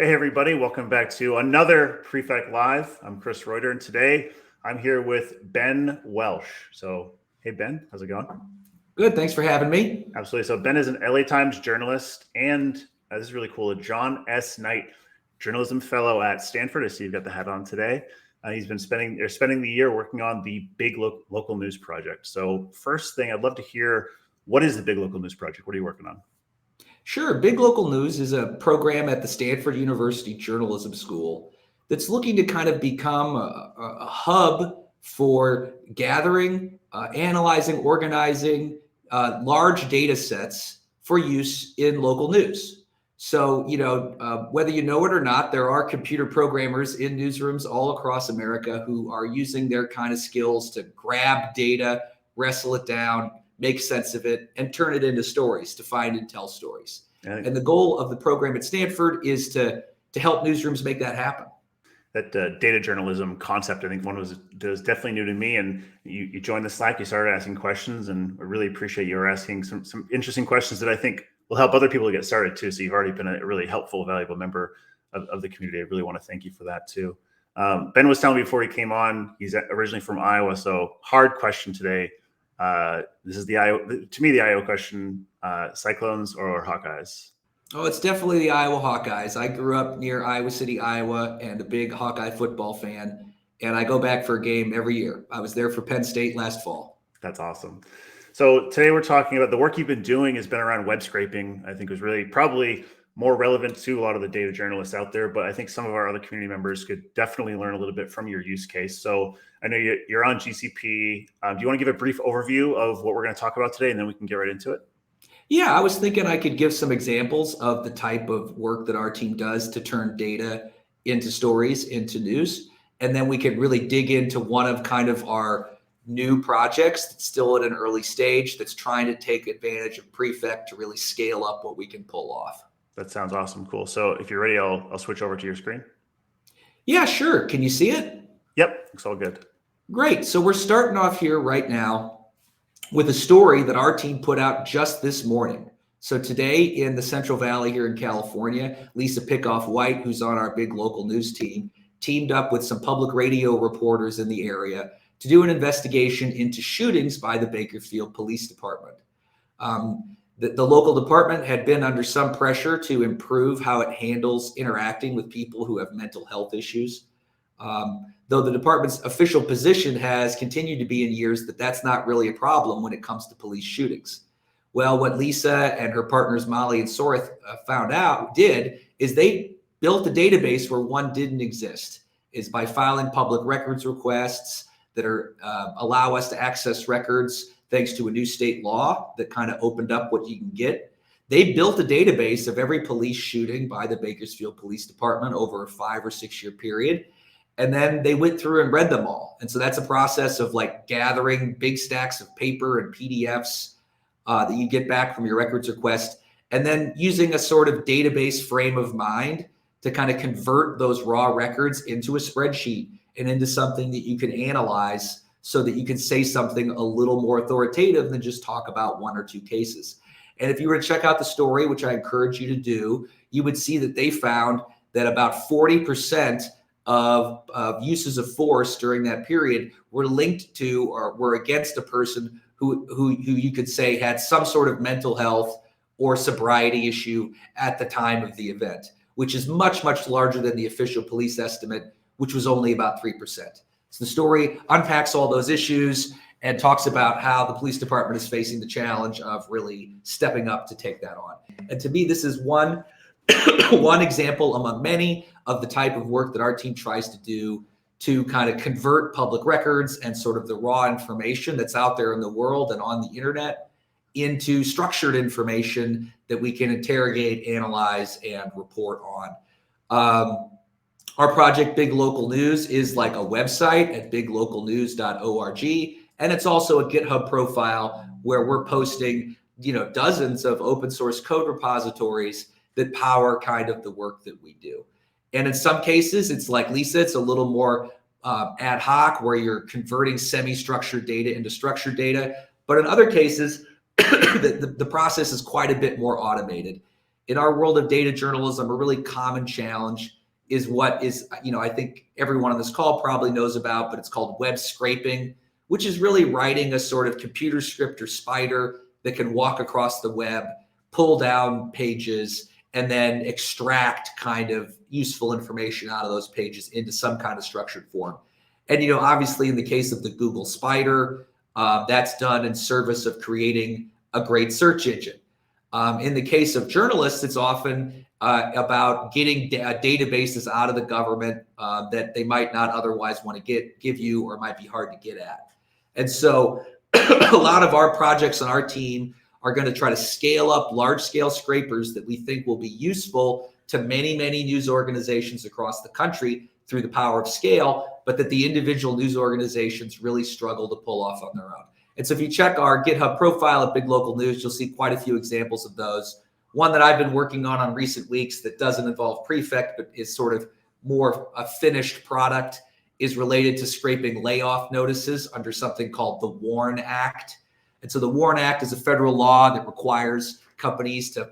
Hey everybody, welcome back to another Prefect Live. I'm Chris Reuter, and today I'm here with Ben Welsh. So, hey Ben, how's it going? Good, thanks for having me. Absolutely. So Ben is an LA Times journalist, and this is really cool, a John S. Knight Journalism Fellow at Stanford. I see you've got the hat on today. He's been spending the year working on the Big Local News Project. So, first thing, I'd love to hear, what is the Big Local News Project? What are you working on? Sure. Big Local News is a program at the Stanford University Journalism School that's looking to kind of become a hub for gathering, analyzing, organizing large data sets for use in local news. So, whether you know it or not, there are computer programmers in newsrooms all across America who are using their kind of skills to grab data, wrestle it down, make sense of it, and turn it into stories, to find and tell stories. And the goal of the program at Stanford is to help newsrooms make that happen. That data journalism concept, I think one was definitely new to me. And you joined the Slack, you started asking questions, and I really appreciate you asking some interesting questions that I think will help other people to get started too. So you've already been a really helpful, valuable member of the community. I really want to thank you for that too. Ben was telling me before he came on, he's originally from Iowa. So hard question today. This is the Iowa question, Cyclones or Hawkeyes? Oh, it's definitely the Iowa Hawkeyes. I grew up near Iowa City, Iowa, and a big Hawkeye football fan. And I go back for a game every year. I was there for Penn State last fall. That's awesome. So today we're talking about the work you've been doing has been around web scraping. I think was really probably more relevant to a lot of the data journalists out there, but I think some of our other community members could definitely learn a little bit from your use case. So I know you're on GCP. Do you want to give a brief overview of what we're going to talk about today, and then we can get right into it? Yeah, I was thinking I could give some examples of the type of work that our team does to turn data into stories, into news. And then we could really dig into one of kind of our new projects that's still at an early stage that's trying to take advantage of Prefect to really scale up what we can pull off. That sounds awesome. Cool. So if you're ready, I'll switch over to your screen. Yeah, sure. Can you see it? Yep, looks all good. Great. So we're starting off here right now with a story that our team put out just this morning. So today in the Central Valley here in California, Lisa Pickoff-White, who's on our Big Local News team, teamed up with some public radio reporters in the area to do an investigation into shootings by the Bakersfield Police Department. The local department had been under some pressure to improve how it handles interacting with people who have mental health issues. Though the department's official position has continued to be in years that that's not really a problem when it comes to police shootings. Well, what Lisa and her partners Molly and Sorith is they built a database where one didn't exist, is by filing public records requests that allow us to access records thanks to a new state law that kind of opened up what you can get. They built a database of every police shooting by the Bakersfield Police Department over a 5 or 6 year period. And then they went through and read them all. And so that's a process of like gathering big stacks of paper and PDFs that you get back from your records request, and then using a sort of database frame of mind to kind of convert those raw records into a spreadsheet and into something that you can analyze so that you can say something a little more authoritative than just talk about 1 or 2 cases. And if you were to check out the story, which I encourage you to do, you would see that they found that about 40% of uses of force during that period were linked to or were against a person who you could say had some sort of mental health or sobriety issue at the time of the event, which is much, much larger than the official police estimate, which was only about 3%. So the story unpacks all those issues and talks about how the police department is facing the challenge of really stepping up to take that on. And to me, this is one example among many of the type of work that our team tries to do to kind of convert public records and sort of the raw information that's out there in the world and on the internet into structured information that we can interrogate, analyze, and report on. Our project, Big Local News, is like a website at biglocalnews.org. And it's also a GitHub profile where we're posting, dozens of open source code repositories that power kind of the work that we do. And in some cases, it's like Lisa, it's a little more ad hoc where you're converting semi-structured data into structured data. But in other cases, the process is quite a bit more automated. in our world of data journalism, a really common challenge is what is, I think everyone on this call probably knows about, but it's called web scraping, which is really writing a sort of computer script or spider that can walk across the web, pull down pages, and then extract kind of useful information out of those pages into some kind of structured form. And, obviously in the case of the Google spider, that's done in service of creating a great search engine. In the case of journalists, it's often about getting databases out of the government that they might not otherwise want to give you or might be hard to get at. And so a lot of our projects on our team are going to try to scale up large-scale scrapers that we think will be useful to many, many news organizations across the country through the power of scale, but that the individual news organizations really struggle to pull off on their own. And so if you check our GitHub profile at Big Local News, you'll see quite a few examples of those. One that I've been working on recent weeks that doesn't involve Prefect, but is sort of more a finished product, is related to scraping layoff notices under something called the WARN Act. And so the WARN Act is a federal law that requires companies to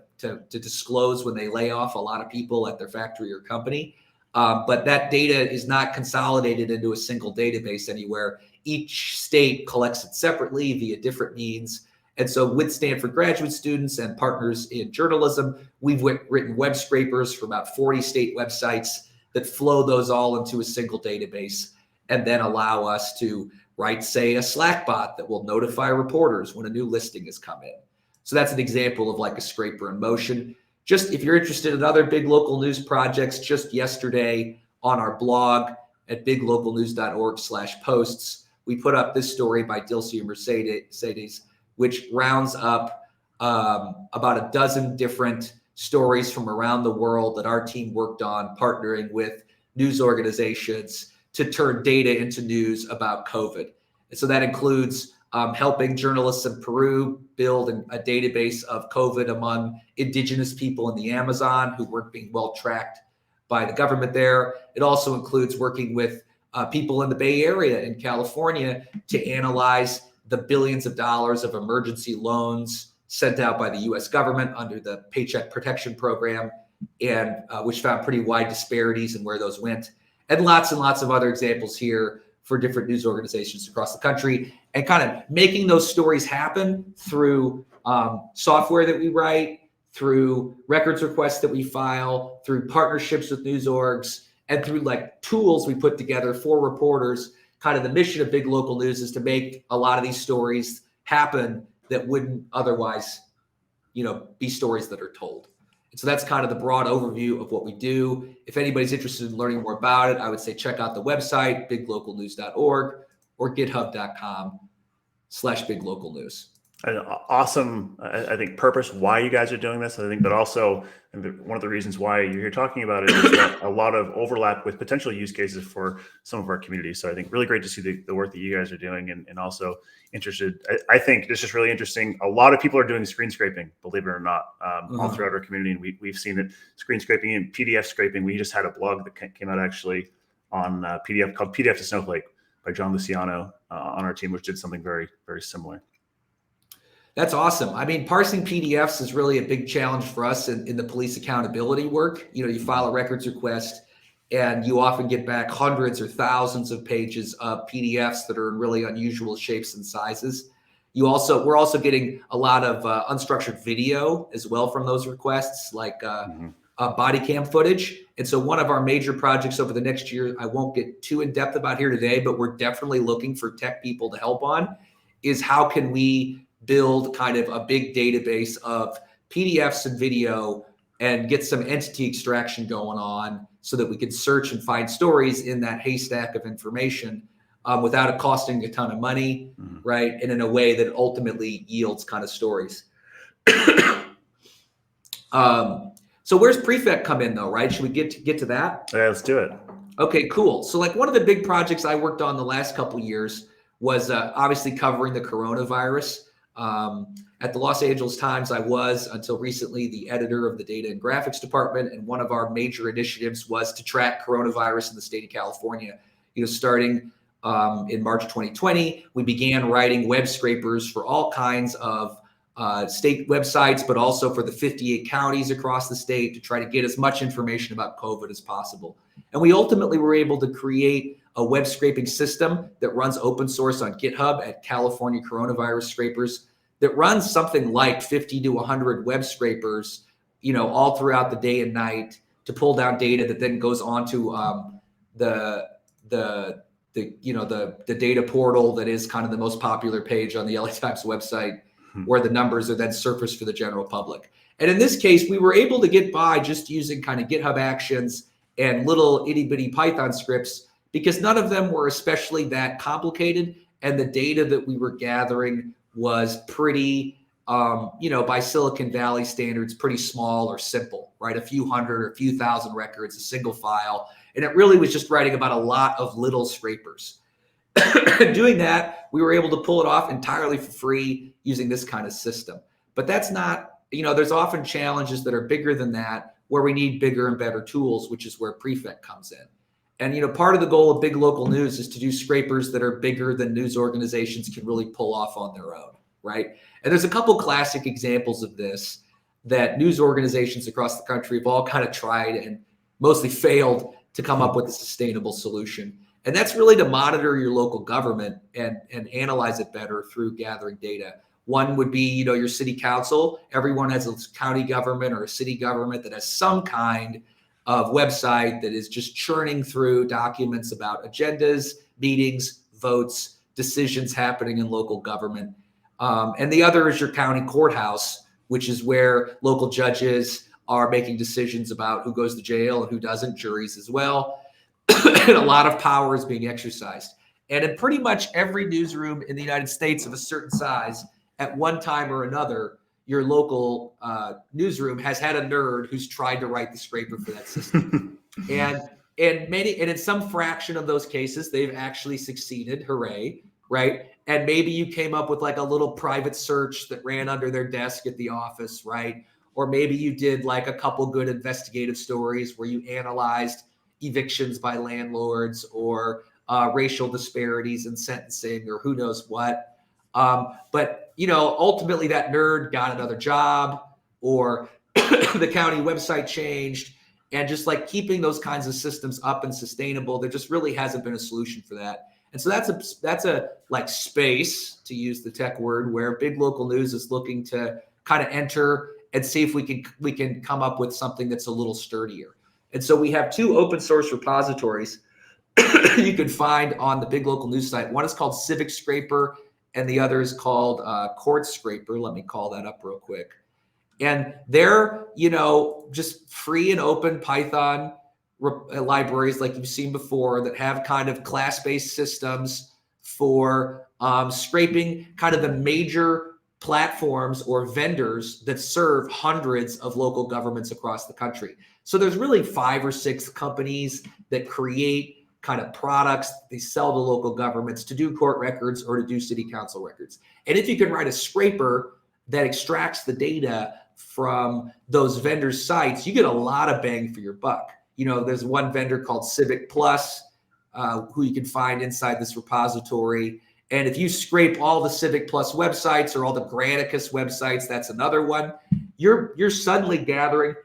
disclose when they lay off a lot of people at their factory or company. But that data is not consolidated into a single database anywhere. Each state collects it separately via different means. And so with Stanford graduate students and partners in journalism, we've written web scrapers for about 40 state websites that flow those all into a single database and then allow us to write, say, a Slack bot that will notify reporters when a new listing has come in. So that's an example of like a scraper in motion. Just if you're interested in other Big Local News projects, just yesterday on our blog at biglocalnews.org/posts, we put up this story by Dilcia Mercedes, which rounds up about a dozen different stories from around the world that our team worked on, partnering with news organizations to turn data into news about COVID. And so that includes helping journalists in Peru build a database of COVID among indigenous people in the Amazon who weren't being well tracked by the government there. It also includes working with people in the Bay Area in California to analyze the billions of dollars of emergency loans sent out by the US government under the Paycheck Protection Program, and which found pretty wide disparities in where those went. And lots of other examples here for different news organizations across the country, and kind of making those stories happen through software that we write, through records requests that we file, through partnerships with news orgs, and through like tools we put together for reporters. Kind of the mission of Big Local News is to make a lot of these stories happen that wouldn't otherwise, be stories that are told. And so that's kind of the broad overview of what we do. If anybody's interested in learning more about it, I would say check out the website, biglocalnews.org or github.com/biglocalnews. An awesome, I think, purpose why you guys are doing this. I think, but also one of the reasons why you're here talking about it is that a lot of overlap with potential use cases for some of our communities. So I think really great to see the work that you guys are doing, and also interested. I think it's just really interesting. A lot of people are doing screen scraping, believe it or not, all throughout our community. And we've seen it, screen scraping and PDF scraping. We just had a blog that came out actually on PDF called PDF to Snowflake by John Luciano on our team, which did something very, very similar. That's awesome. I mean, parsing PDFs is really a big challenge for us in the police accountability work. You file a records request and you often get back hundreds or thousands of pages of PDFs that are in really unusual shapes and sizes. We're also getting a lot of unstructured video as well from those requests, like body cam footage. And so one of our major projects over the next year, I won't get too in depth about here today, but we're definitely looking for tech people to help on, is how can we build kind of a big database of PDFs and video and get some entity extraction going on so that we can search and find stories in that haystack of information without it costing a ton of money, right? And in a way that ultimately yields kind of stories. So where's Prefect come in though, right? Should we get to that? Yeah, let's do it. Okay, cool. So like one of the big projects I worked on the last couple of years was obviously covering the coronavirus. At the Los Angeles Times, I was, until recently, the editor of the data and graphics department. And one of our major initiatives was to track coronavirus in the state of California. Starting in March 2020, we began writing web scrapers for all kinds of state websites, but also for the 58 counties across the state to try to get as much information about COVID as possible. And we ultimately were able to create a web scraping system that runs open source on GitHub at California Coronavirus Scrapers, that runs something like 50 to 100 web scrapers, all throughout the day and night to pull down data that then goes onto the data portal that is kind of the most popular page on the LA Times website, where the numbers are then surfaced for the general public. And in this case, we were able to get by just using kind of GitHub Actions and little itty bitty Python scripts, because none of them were especially that complicated. And the data that we were gathering was pretty, by Silicon Valley standards, pretty small or simple, right? A few hundred or a few thousand records, a single file. And it really was just writing about a lot of little scrapers. Doing that, we were able to pull it off entirely for free using this kind of system. But that's not, there's often challenges that are bigger than that, where we need bigger and better tools, which is where Prefect comes in. And, part of the goal of big local news is to do scrapers that are bigger than news organizations can really pull off on their own, right? And there's a couple classic examples of this that news organizations across the country have all kind of tried and mostly failed to come up with a sustainable solution. And that's really to monitor your local government and analyze it better through gathering data. One would be, your city council. Everyone has a county government or a city government that has some kind of website that is just churning through documents about agendas, meetings, votes, decisions happening in local government. And the other is your county courthouse, which is where local judges are making decisions about who goes to jail and who doesn't, juries as well. And a lot of power is being exercised. And in pretty much every newsroom in the United States of a certain size, at one time or another, your local newsroom has had a nerd who's tried to write the scraper for that system. and in some fraction of those cases, they've actually succeeded. Hooray, right? And maybe you came up with like a little private search that ran under their desk at the office, right? Or maybe you did like a couple good investigative stories where you analyzed evictions by landlords or racial disparities in sentencing or who knows what. But ultimately that nerd got another job, or the county website changed, and just like keeping those kinds of systems up and sustainable, there just really hasn't been a solution for that. And so that's a like space, to use the tech word, where big local news is looking to kind of enter and see if we can come up with something that's a little sturdier. And so we have two open source repositories you can find on the big local news site. One is called Civic Scraper, and the other is called Court Scraper. Let me call that up real quick. And they're, just free and open Python libraries like you've seen before that have kind of class-based systems for scraping kind of the major platforms or vendors that serve hundreds of local governments across the country. So there's really 5 or 6 companies that create kind of products they sell to local governments to do court records or to do city council records. And if you can write a scraper that extracts the data from those vendors' sites, you get a lot of bang for your buck. There's one vendor called Civic Plus, who you can find inside this repository. And if you scrape all the Civic Plus websites or all the Granicus websites, that's another one. You're suddenly gathering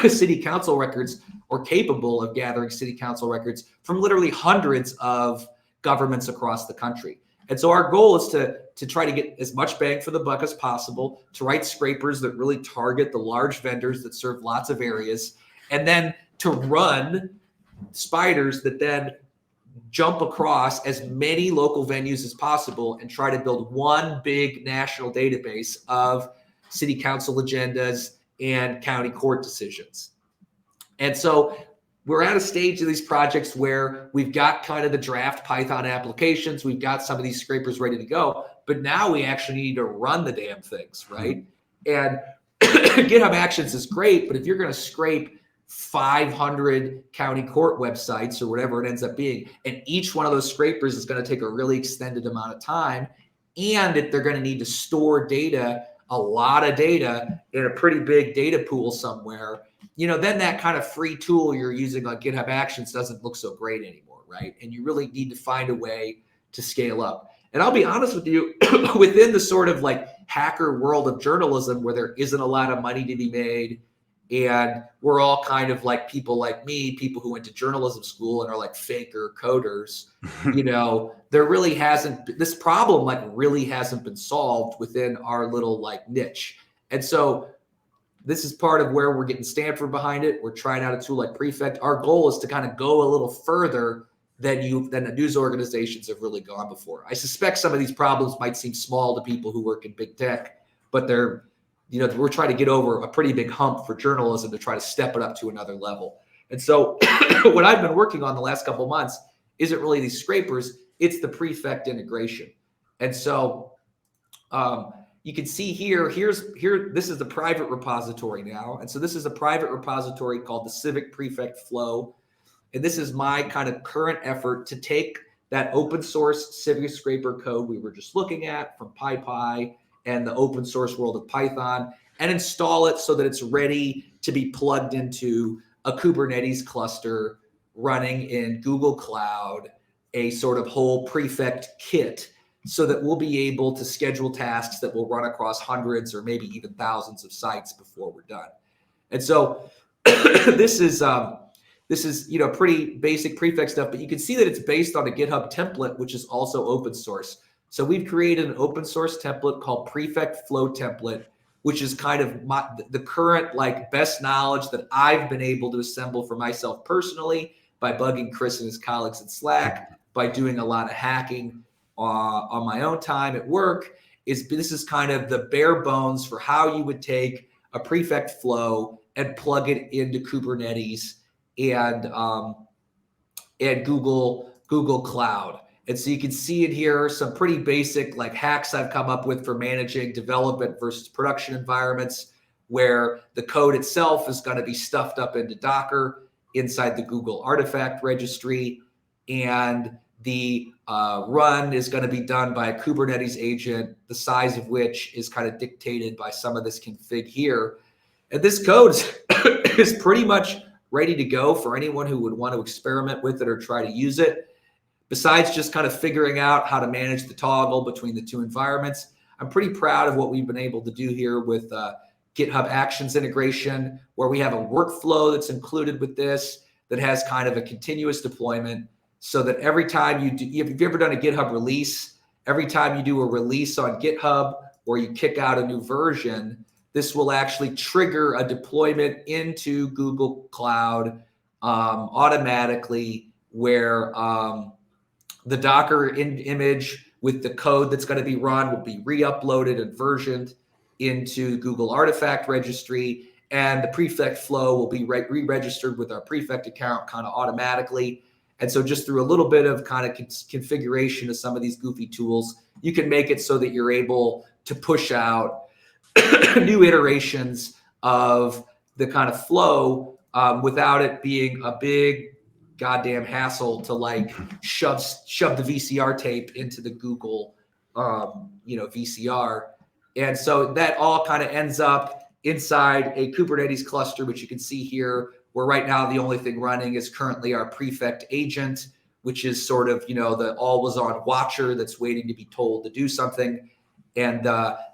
city council records, or capable of gathering city council records, from literally hundreds of governments across the country. And so our goal is to try to get as much bang for the buck as possible, to write scrapers that really target the large vendors that serve lots of areas, and then to run spiders that then jump across as many local venues as possible and try to build one big national database of city council agendas and county court decisions. And so we're at a stage of these projects where we've got kind of the draft Python applications, we've got some of these scrapers ready to go, but now we actually need to run the damn things, right? And GitHub Actions is great, but if you're going to scrape 500 county court websites or whatever it ends up being, and each one of those scrapers is going to take a really extended amount of time, and if they're going to need to store data, a lot of data in a pretty big data pool somewhere, then that kind of free tool you're using like GitHub Actions doesn't look so great anymore, right? And you really need to find a way to scale up. And I'll be honest with you, within the sort of like hacker world of journalism where there isn't a lot of money to be made, and we're all kind of like people like me, people who went to journalism school and are like faker coders, there really hasn't, this problem like really hasn't been solved within our little like niche. And so this is part of where we're getting Stanford behind it. We're trying out a tool like Prefect. Our goal is to kind of go a little further than the news organizations have really gone before. I suspect some of these problems might seem small to people who work in big tech, but we're trying to get over a pretty big hump for journalism to try to step it up to another level. And so what I've been working on the last couple of months isn't really these scrapers, it's the Prefect integration. And so you can see here, this is the private repository now. And so this is a private repository called the Civic Prefect Flow. And this is my kind of current effort to take that open source Civic scraper code we were just looking at from PyPy and the open source world of Python and install it so that it's ready to be plugged into a Kubernetes cluster running in Google Cloud, a sort of whole Prefect kit, so that we'll be able to schedule tasks that will run across hundreds or maybe even thousands of sites before we're done. And so this is pretty basic Prefect stuff, but you can see that it's based on a GitHub template, which is also open source. So we've created an open source template called Prefect Flow Template, which is kind of the current like best knowledge that I've been able to assemble for myself personally by bugging Chris and his colleagues in Slack, by doing a lot of hacking on my own time at work. This is kind of the bare bones for how you would take a Prefect flow and plug it into Kubernetes and Google Cloud. And so you can see in here some pretty basic like hacks I've come up with for managing development versus production environments, where the code itself is going to be stuffed up into Docker inside the Google artifact registry, and the run is going to be done by a Kubernetes agent, the size of which is kind of dictated by some of this config here. And this code is pretty much ready to go for anyone who would want to experiment with it or try to use it. Besides just kind of figuring out how to manage the toggle between the two environments, I'm pretty proud of what we've been able to do here with GitHub Actions integration, where we have a workflow that's included with this that has kind of a continuous deployment, so that every time if you've ever done a GitHub release, every time you do a release on GitHub or you kick out a new version, this will actually trigger a deployment into Google Cloud automatically, where the Docker image with the code that's going to be run will be re-uploaded and versioned into Google Artifact Registry, and the Prefect flow will be re-registered with our Prefect account kind of automatically. And so just through a little bit of kind of configuration of some of these goofy tools, you can make it so that you're able to push out new iterations of the kind of flow without it being a big goddamn hassle to like shove the VCR tape into the Google VCR. And so that all kind of ends up inside a Kubernetes cluster, which you can see here, where right now the only thing running is currently our Prefect agent, which is sort of the always on watcher that's waiting to be told to do something. And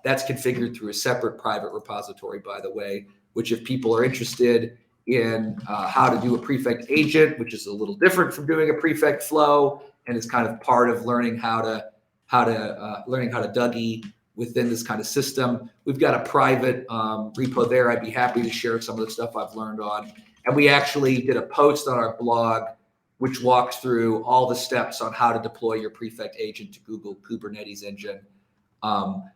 that's configured through a separate private repository, by the way, which if people are interested in how to do a Prefect agent, which is a little different from doing a Prefect flow, and is kind of part of learning how to Dougie within this kind of system. We've got a private repo there. I'd be happy to share some of the stuff I've learned on. And we actually did a post on our blog which walks through all the steps on how to deploy your Prefect agent to Google Kubernetes engine,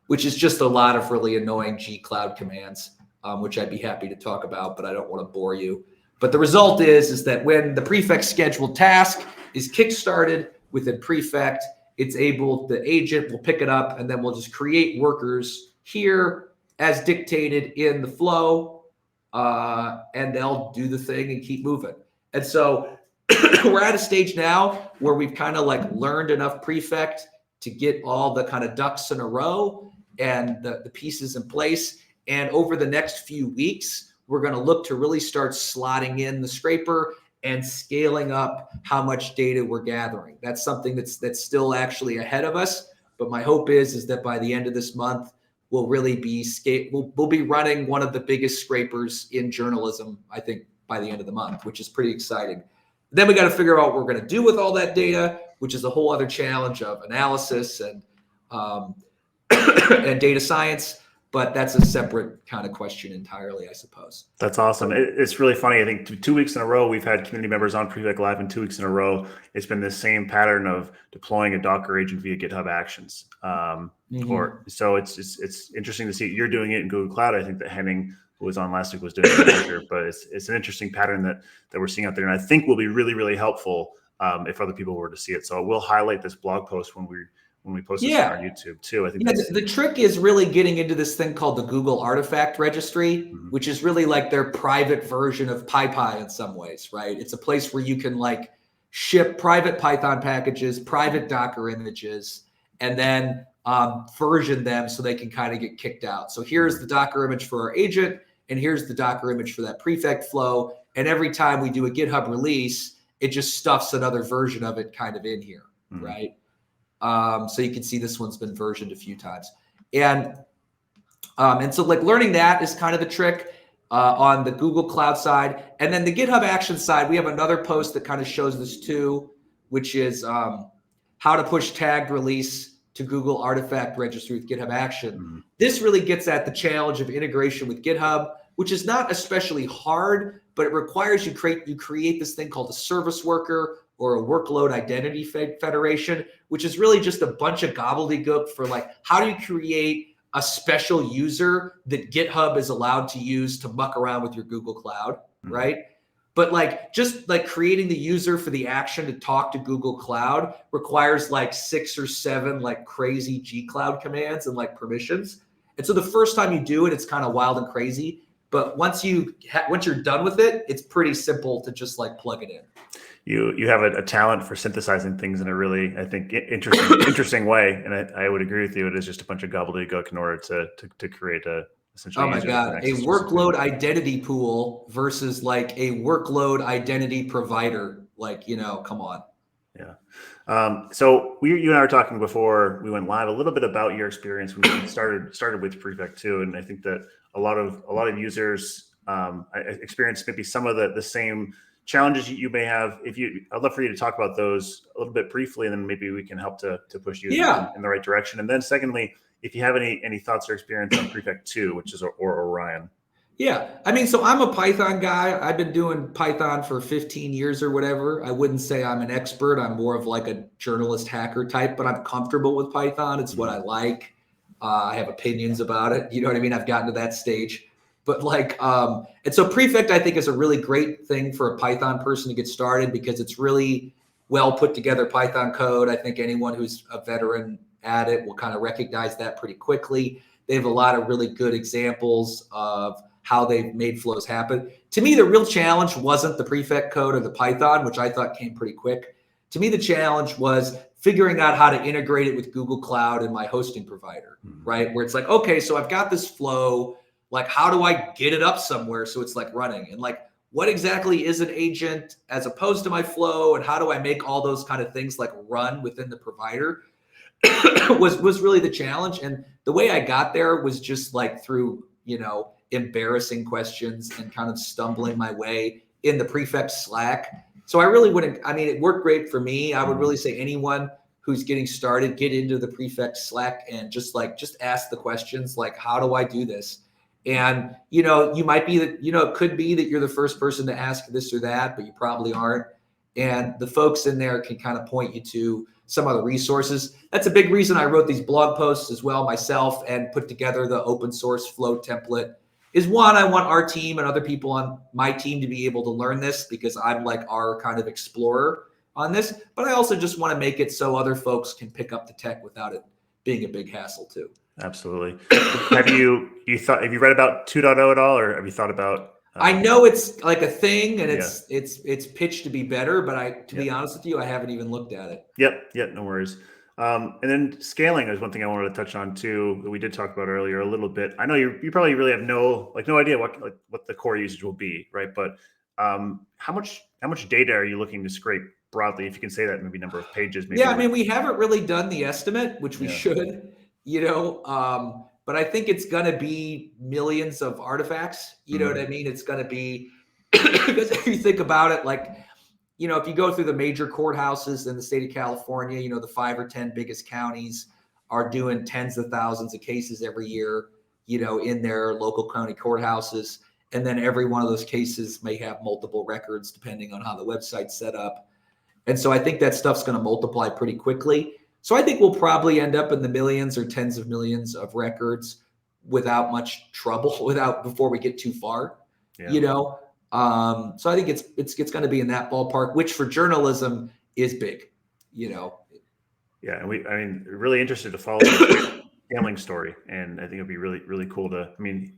which is just a lot of really annoying G Cloud commands, which I'd be happy to talk about, but I don't want to bore you. But the result is that when the Prefect scheduled task is kickstarted within Prefect, the agent will pick it up, and then we'll just create workers here as dictated in the flow, and they'll do the thing and keep moving. And so we're at a stage now where we've kind of like learned enough Prefect to get all the kind of ducks in a row and the pieces in place. And over the next few weeks, we're going to look to really start slotting in the scraper and scaling up how much data we're gathering. That's something that's still actually ahead of us. But my hope is that by the end of this month, we'll really be we'll be running one of the biggest scrapers in journalism, I think, by the end of the month, which is pretty exciting. Then we got to figure out what we're going to do with all that data, which is a whole other challenge of analysis and and data science. But that's a separate kind of question entirely, I suppose. That's awesome. It's really funny. I think 2 weeks in a row, we've had community members on PrefectLive, and 2 weeks in a row, it's been the same pattern of deploying a Docker agent via GitHub Actions. So it's interesting to see you're doing it in Google Cloud. I think that Henning, who was on last week, was doing it in Azure, but it's an interesting pattern that we're seeing out there, and I think will be really, really helpful if other people were to see it. So we'll highlight this blog post when we post this on our YouTube too. I think the trick is really getting into this thing called the Google Artifact Registry, which is really like their private version of PyPy in some ways, right? It's a place where you can like ship private Python packages, private Docker images, and then version them so they can kind of get kicked out. So here's the Docker image for our agent, and here's the Docker image for that prefect flow. And every time we do a GitHub release, it just stuffs another version of it kind of in here, right? So you can see this one's been versioned a few times. And so like learning that is kind of the trick on the Google Cloud side. And then the GitHub Actions side, we have another post that kind of shows this too, which is how to push tagged release to Google Artifact Registry with GitHub Action. This really gets at the challenge of integration with GitHub, which is not especially hard, but it requires you create this thing called a service worker or a workload identity federation, which is really just a bunch of gobbledygook for like, how do you create a special user that GitHub is allowed to use to muck around with your Google Cloud, right? But like, just like creating the user for the action to talk to Google Cloud requires like 6 or 7 like crazy G Cloud commands and like permissions. And so the first time you do it, it's kind of wild and crazy. But once you're done with it, it's pretty simple to just like plug it in. You have a talent for synthesizing things in a really, I think, interesting way, and I would agree with you. It is just a bunch of gobbledygook in order to create a essentially. Oh my God, a workload identity pool versus like a workload identity provider. Like, come on. Yeah. So you and I were talking before we went live a little bit about your experience when you started with Prefect too, and I think that a lot of users experience maybe some of the same challenges you may have. I'd love for you to talk about those a little bit briefly, and then maybe we can help to push you in the right direction. And then secondly, if you have any thoughts or experience on Prefect 2, which is or Orion. Yeah, I mean, so I'm a Python guy. I've been doing Python for 15 years or whatever. I wouldn't say I'm an expert. I'm more of like a journalist hacker type, but I'm comfortable with Python. It's what I like. I have opinions about it. You know what I mean? I've gotten to that stage. But like, and so Prefect, I think, is a really great thing for a Python person to get started because it's really well put together Python code. I think anyone who's a veteran at it will kind of recognize that pretty quickly. They have a lot of really good examples of how they've made flows happen. To me, the real challenge wasn't the Prefect code or the Python, which I thought came pretty quick. To me, the challenge was figuring out how to integrate it with Google Cloud and my hosting provider, right? Where it's like, okay, so I've got this flow. Like, how do I get it up somewhere so it's like running? And like, what exactly is an agent as opposed to my flow? And how do I make all those kind of things like run within the provider was really the challenge. And the way I got there was just like through, embarrassing questions and kind of stumbling my way in the Prefect Slack. So I really wouldn't, it worked great for me. I would really say anyone who's getting started, get into the Prefect Slack and just ask the questions like, how do I do this? And, you might be that, it could be that you're the first person to ask this or that, but you probably aren't. And the folks in there can kind of point you to some other resources. That's a big reason I wrote these blog posts as well myself and put together the open source flow template. Is one, I want our team and other people on my team to be able to learn this because I'm like our kind of explorer on this, but I also just want to make it so other folks can pick up the tech without it being a big hassle too. Absolutely. Have you read about 2.0 at all, or have you thought about? I know it's like a thing, and it's pitched to be better, but to be honest with you, I haven't even looked at it. Yep. No worries. And then scaling is one thing I wanted to touch on too, that we did talk about earlier a little bit. I know you probably really have no idea what the core usage will be, right? But how much data are you looking to scrape broadly, if you can say that, maybe number of pages. Maybe Yeah, I mean, we haven't really done the estimate, which we Yeah. should, but I think it's going to be millions of artifacts. You know what I mean? It's going to be, because if you think about it, like, if you go through the major courthouses in the state of California, the 5 or 10 biggest counties are doing tens of thousands of cases every year, in their local county courthouses. And then every one of those cases may have multiple records depending on how the website's set up. And so I think that stuff's going to multiply pretty quickly. So I think we'll probably end up in the millions or tens of millions of records without much trouble, before we get too far, So I think it's going to be in that ballpark, which for journalism is big, Yeah, and really interested to follow the scaling story, and I think it'd be really, really cool to,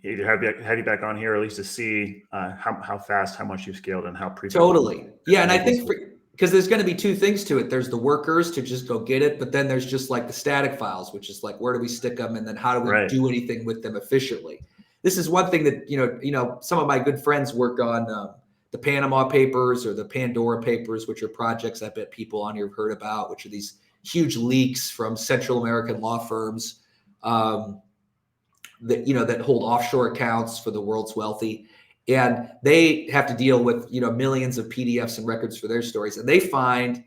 either have you back on here, or at least to see how fast, how much you've scaled, and how totally. Yeah, and I think because there's going to be two things to it. There's the workers to just go get it, but then there's just like the static files, which is like, where do we stick them, and then how do we do anything with them efficiently? This is one thing that some of my good friends work on the Panama Papers or the Pandora Papers, which are projects I bet people on here have heard about, which are these huge leaks from Central American law firms that hold offshore accounts for the world's wealthy. And they have to deal with, millions of PDFs and records for their stories. And they find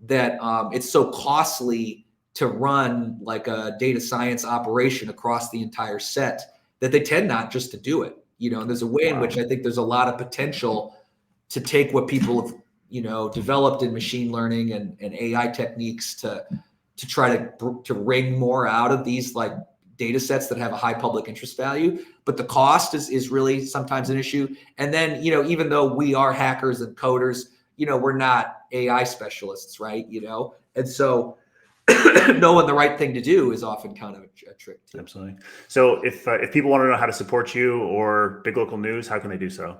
that it's so costly to run like a data science operation across the entire set that they tend not just to do it. And there's a way in which I think there's a lot of potential to take what people have, developed in machine learning and AI techniques to try to wring more out of these like data sets that have a high public interest value, but the cost is really sometimes an issue. And then, even though we are hackers and coders, we're not AI specialists, right? And so knowing the right thing to do is often kind of a trick too. Absolutely. So if people want to know how to support you or Big Local News, how can they do so?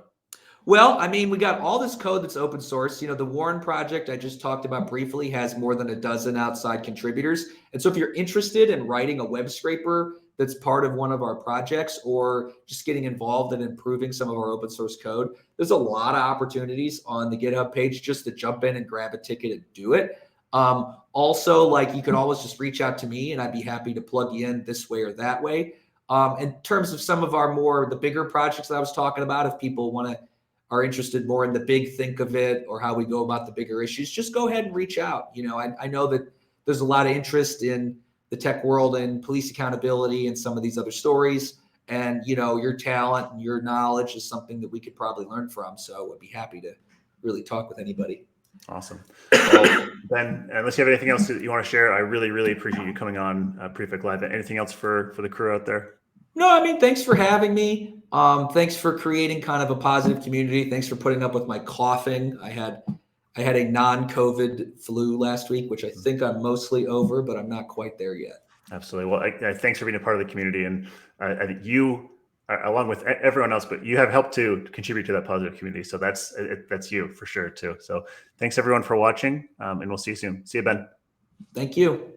Well, we got all this code that's open source. The Warren project I just talked about briefly has more than a dozen outside contributors. And so if you're interested in writing a web scraper that's part of one of our projects, or just getting involved in improving some of our open source code, there's a lot of opportunities on the GitHub page just to jump in and grab a ticket and do it. Also, like, you can always just reach out to me and I'd be happy to plug you in this way or that way. In terms of some of the bigger projects that I was talking about, if people are interested more in the big think of it or how we go about the bigger issues, just go ahead and reach out. I know that there's a lot of interest in the tech world and police accountability and some of these other stories. And, your talent and your knowledge is something that we could probably learn from. So I'd be happy to really talk with anybody. Awesome. Well, Ben, unless you have anything else that you want to share, I really, really appreciate you coming on PrefectLive. Anything else for the crew out there? No, thanks for having me. Thanks for creating kind of a positive community. Thanks for putting up with my coughing. I had a non-COVID flu last week, which I think I'm mostly over, but I'm not quite there yet. Absolutely. Well, thanks for being a part of the community. And I think you, along with everyone else, but you have helped to contribute to that positive community. So that's you for sure too. So thanks everyone for watching, and we'll see you soon. See you, Ben. Thank you.